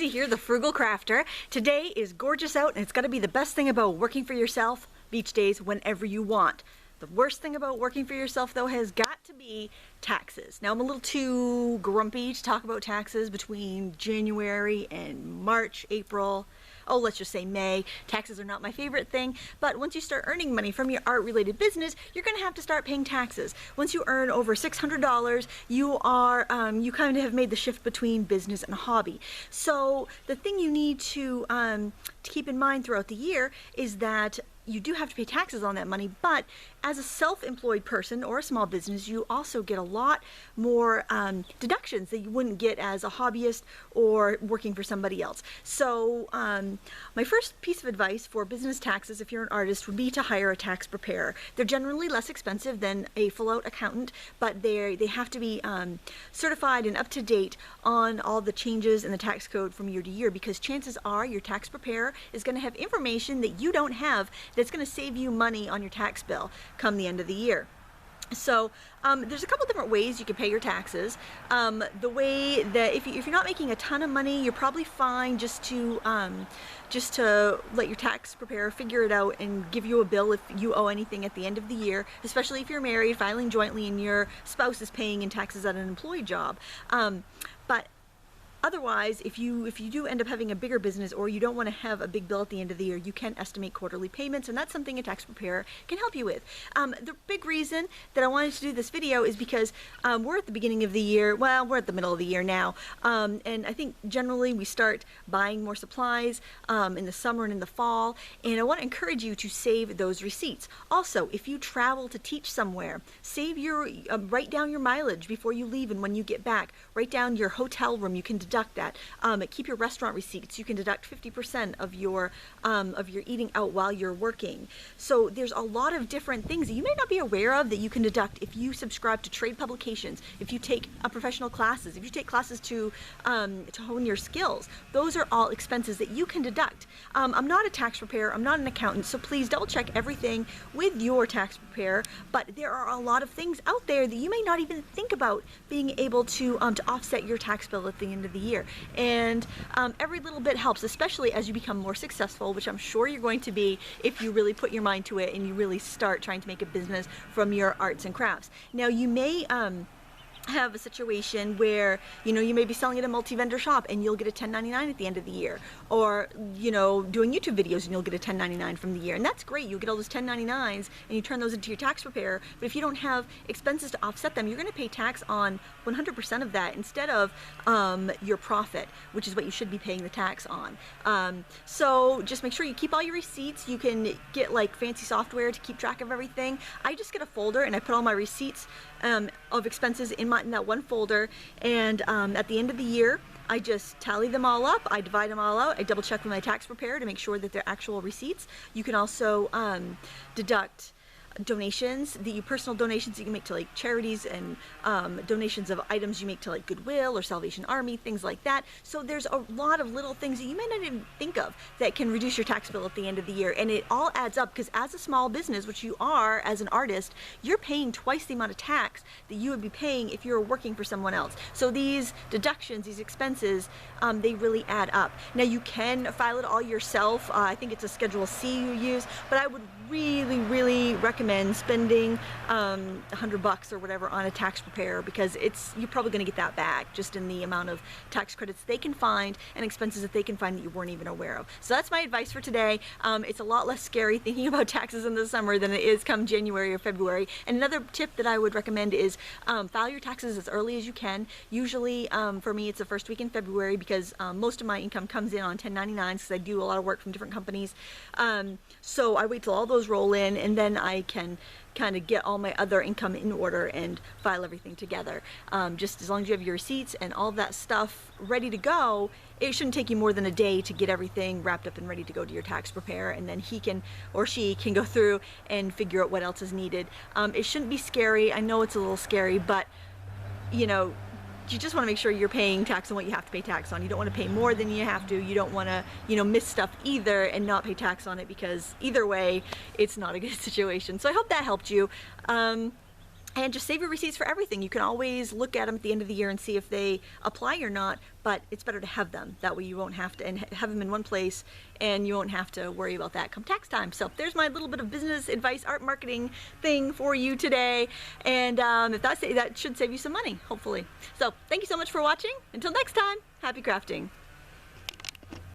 Lindsay here, the Frugal Crafter. Today is gorgeous out and it's got to be the best thing about working for yourself beach days whenever you want. The worst thing about working for yourself though has got to be taxes. Now I'm a little too grumpy to talk about taxes between January and March, April. Oh, let's just say May. Taxes are not my favorite thing, but once you start earning money from your art-related business, you're going to have to start paying taxes. Once you earn over $600, you kind of have made the shift between business and hobby. So the thing you need to keep in mind throughout the year is that you do have to pay taxes on that money, but as a self-employed person or a small business, you also get a lot more deductions that you wouldn't get as a hobbyist or working for somebody else. So my first piece of advice for business taxes, if you're an artist, would be to hire a tax preparer. They're generally less expensive than a full-out accountant, but they have to be certified and up to date on all the changes in the tax code from year to year, because chances are your tax preparer is going to have information that you don't have that's going to save you money on your tax bill come the end of the year. So there's a couple different ways you can pay your taxes. The way that if you're not making a ton of money, you're probably fine just to let your tax preparer figure it out and give you a bill if you owe anything at the end of the year, especially if you're married, filing jointly, and your spouse is paying in taxes at an employee job. But otherwise, if you do end up having a bigger business or you don't want to have a big bill at the end of the year, you can estimate quarterly payments, and that's something a tax preparer can help you with. The big reason that I wanted to do this video is because we're at the beginning of the year. Well, we're at the middle of the year now, and I think generally we start buying more supplies in the summer and in the fall, and I want to encourage you to save those receipts. Also, if you travel to teach somewhere, write down your mileage before you leave and when you get back. Write down your hotel room. You can deduct that. Keep your restaurant receipts. You can deduct 50% of your eating out while you're working. So there's a lot of different things that you may not be aware of that you can deduct if you subscribe to trade publications, if you take professional classes, if you take classes to hone your skills. Those are all expenses that you can deduct. I'm not a tax preparer, I'm not an accountant, so please double check everything with your tax preparer, but there are a lot of things out there that you may not even think about being able to offset your tax bill at the end of the year. And every little bit helps, especially as you become more successful, which I'm sure you're going to be if you really put your mind to it and you really start trying to make a business from your arts and crafts. Now you may have a situation where you may be selling at a multi-vendor shop and you'll get a 1099 at the end of the year, or doing YouTube videos and you'll get a 1099 from the year, and that's great. You'll get all those 1099s and you turn those into your tax preparer, but if you don't have expenses to offset them, you're going to pay tax on 100% of that instead of your profit, which is what you should be paying the tax on. So just make sure you keep all your receipts. You can get like fancy software to keep track of everything. I just get a folder and I put all my receipts of expenses in that one folder, and at the end of the year I just tally them all up, I divide them all out, I double check with my tax preparer to make sure that they're actual receipts. You can also deduct donations, personal donations that you make to like charities, and donations of items you make to like Goodwill or Salvation Army, things like that. So there's a lot of little things that you may not even think of that can reduce your tax bill at the end of the year, and it all adds up, because as a small business, which you are as an artist, you're paying twice the amount of tax that you would be paying if you were working for someone else. So these deductions, these expenses, they really add up. Now you can file it all yourself. I think it's a Schedule C you use, but I would really recommend spending $100 or whatever on a tax preparer, because you're probably going to get that back just in the amount of tax credits they can find and expenses that they can find that you weren't even aware of. So that's my advice for today. It's a lot less scary thinking about taxes in the summer than it is come January or February. And another tip that I would recommend is file your taxes as early as you can. Usually for me it's the first week in February, because most of my income comes in on 1099s, because I do a lot of work from different companies. So I wait till all those roll in, and then I can kind of get all my other income in order and file everything together. Just as long as you have your receipts and all that stuff ready to go, it shouldn't take you more than a day to get everything wrapped up and ready to go to your tax preparer, and then he can, or she can, go through and figure out what else is needed. It shouldn't be scary. I know it's a little scary, but you just want to make sure you're paying tax on what you have to pay tax on. You don't want to pay more than you have to. You don't want to, miss stuff either and not pay tax on it, because either way, it's not a good situation. So I hope that helped you. And just save your receipts for everything. You can always look at them at the end of the year and see if they apply or not, but it's better to have them. That way you won't have to, and have them in one place, and you won't have to worry about that come tax time. So there's my little bit of business advice, art marketing thing for you today. And if that should save you some money, hopefully. So thank you so much for watching. Until next time, happy crafting.